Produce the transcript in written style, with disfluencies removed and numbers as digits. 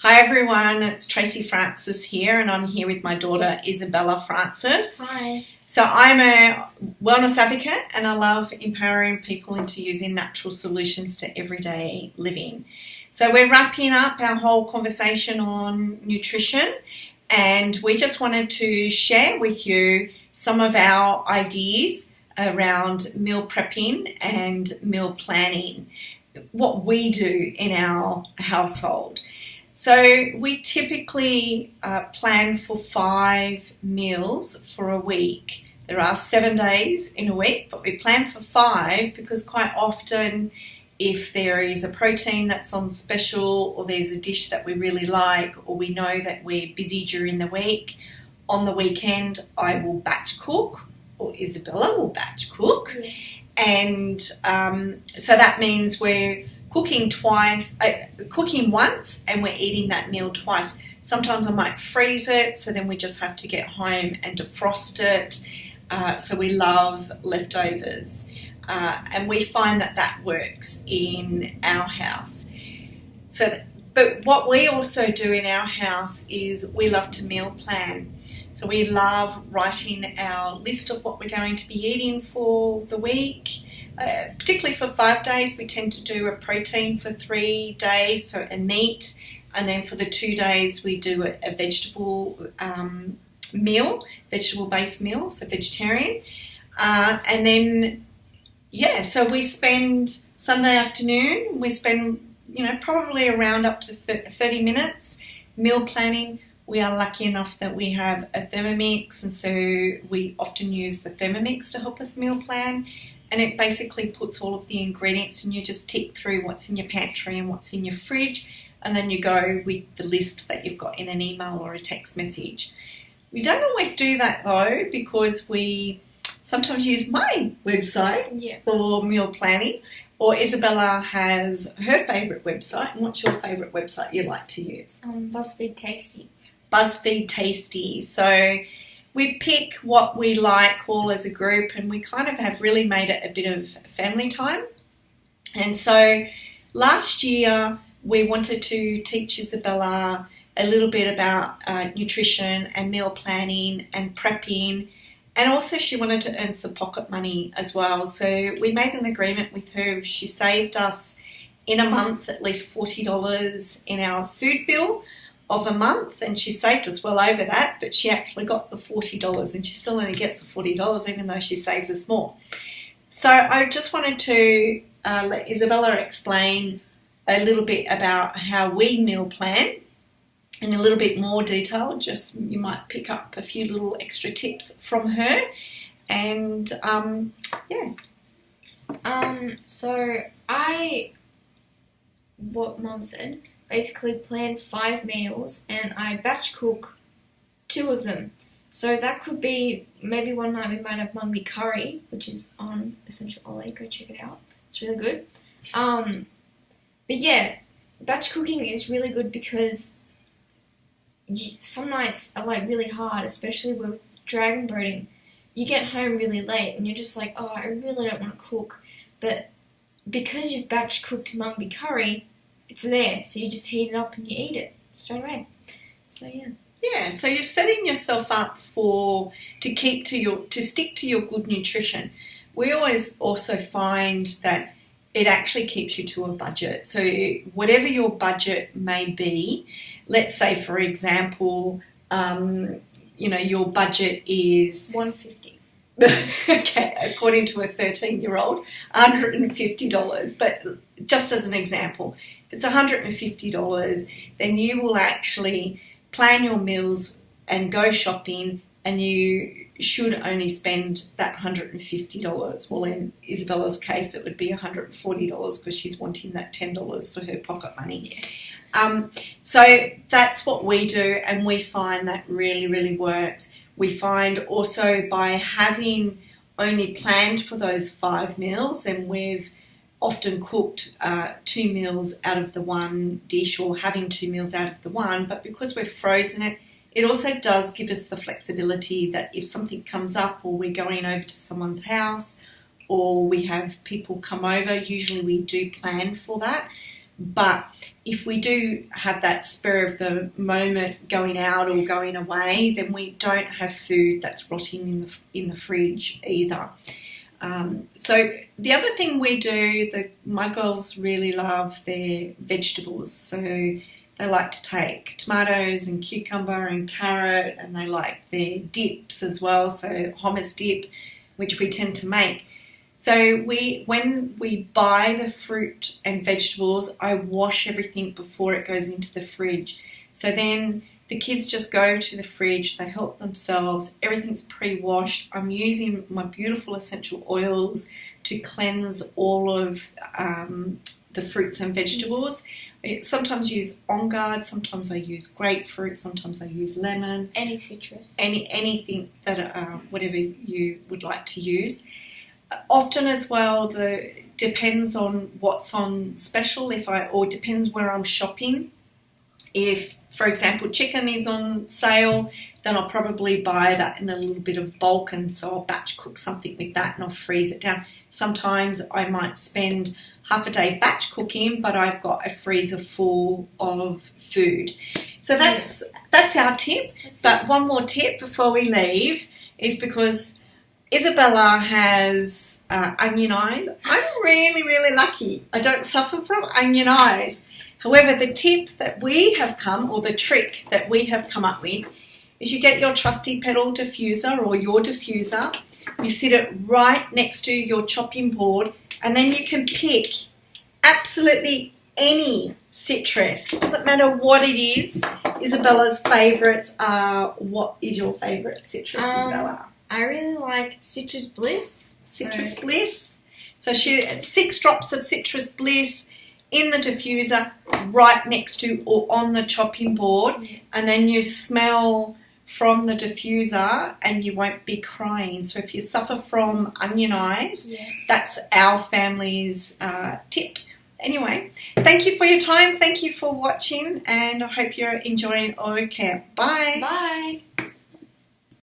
Hi everyone, it's Tracey Francis here and I'm here with my daughter Isabella Francis. Hi. So I'm a wellness advocate and I love empowering people into using natural solutions to everyday living. So we're wrapping up our whole conversation on nutrition and we just wanted to share with you some of our ideas around meal prepping and meal planning, what we do in our household. So we typically plan for 5 meals for a week. There are 7 days in a week, but we plan for 5 because quite often if there is a protein that's on special or there's a dish that we really like or we know that we're busy during the week, on the weekend I will batch cook or Isabella will batch cook. And so that means we're cooking once and we're eating that meal twice. Sometimes I might freeze it, so then we just have to get home and defrost it. So we love leftovers. And we find that works in our house. But what we also do in our house is we love to meal plan. So we love writing our list of what we're going to be eating for the week. Particularly for 5 days, we tend to do a protein for 3 days, so a meat, and then for the 2 days we do a vegetable meal, vegetable-based meal, so vegetarian. And then, so we spend Sunday afternoon, we spend, probably around up to 30 minutes meal planning. We are lucky enough that we have a Thermomix, and so we often use the Thermomix to help us meal plan. And it basically puts all of the ingredients and you just tick through what's in your pantry and what's in your fridge, and then you go with the list that you've got in an email or a text message. We don't always do that though, because we sometimes use my website for meal planning, or Isabella has her favourite website. And what's your favourite website you like to use? BuzzFeed Tasty. BuzzFeed Tasty. So we pick what we like all as a group, and we kind of have really made it a bit of family time. And so last year we wanted to teach Isabella a little bit about nutrition and meal planning and prepping, and also she wanted to earn some pocket money as well. So we made an agreement with her. She saved us in a month at least $40 in our food bill of a month, and she saved us well over that, but she actually got the $40 and she still only gets the $40 even though she saves us more. So I just wanted to let Isabella explain a little bit about how we meal plan in a little bit more detail. Just you might pick up a few little extra tips from her, and So what Mum said, basically planned 5 meals and I batch cook 2 of them. So that could be, maybe one night we might have mummy curry, which is on Essential Olay, go check it out. It's really good. But yeah, batch cooking is really good because some nights are like really hard, especially with dragon boating. You get home really late and you're just like, oh, I really don't want to cook. But because you've batch cooked mummy curry, it's there, so you just heat it up and you eat it straight away. So yeah. Yeah, so you're setting yourself up to stick to your good nutrition. We always also find that it actually keeps you to a budget. So whatever your budget may be, let's say for example, your budget is $150. Okay, according to a 13-year-old, $150. But just as an example, if it's $150, then you will actually plan your meals and go shopping, and you should only spend that $150. Well, in Isabella's case, it would be $140 because she's wanting that $10 for her pocket money. Yeah. So that's what we do, and we find that really, really works. We find also by having only planned for those 5 meals, and we've often cooked 2 meals out of the one dish, or having 2 meals out of the one, but because we've frozen it, it also does give us the flexibility that if something comes up, or we're going over to someone's house, or we have people come over, usually we do plan for that. But if we do have that spur of the moment going out or going away, then we don't have food that's rotting in the fridge either. So the other thing we do, my girls really love their vegetables. So they like to take tomatoes and cucumber and carrot, and they like their dips as well. So hummus dip, which we tend to make. So when we buy the fruit and vegetables, I wash everything before it goes into the fridge. So then the kids just go to the fridge, they help themselves, everything's pre-washed. I'm using my beautiful essential oils to cleanse all of the fruits and vegetables. I sometimes use On Guard, sometimes I use grapefruit, sometimes I use lemon. Any citrus. Anything that whatever you would like to use. Often as well, depends on what's on special, or depends where I'm shopping. If, for example, chicken is on sale, then I'll probably buy that in a little bit of bulk, and so I'll batch cook something with that and I'll freeze it down. Sometimes I might spend half a day batch cooking, but I've got a freezer full of food. So that's our tip. But one more tip before we leave is because Isabella has onion eyes. I'm really, really lucky. I don't suffer from onion eyes. However, the tip that we have the trick that we have come up with is you get your trusty pedal diffuser or your diffuser, you sit it right next to your chopping board, and then you can pick absolutely any citrus. It doesn't matter what it is. Isabella's favourites are, what is your favourite citrus, Isabella? I really like Citrus Bliss. Citrus Bliss. So 6 drops of Citrus Bliss in the diffuser right next to or on the chopping board, and then you smell from the diffuser and you won't be crying. So if you suffer from onion eyes, that's our family's tip. Anyway, thank you for your time. Thank you for watching, and I hope you're enjoying our camp. Bye. Bye.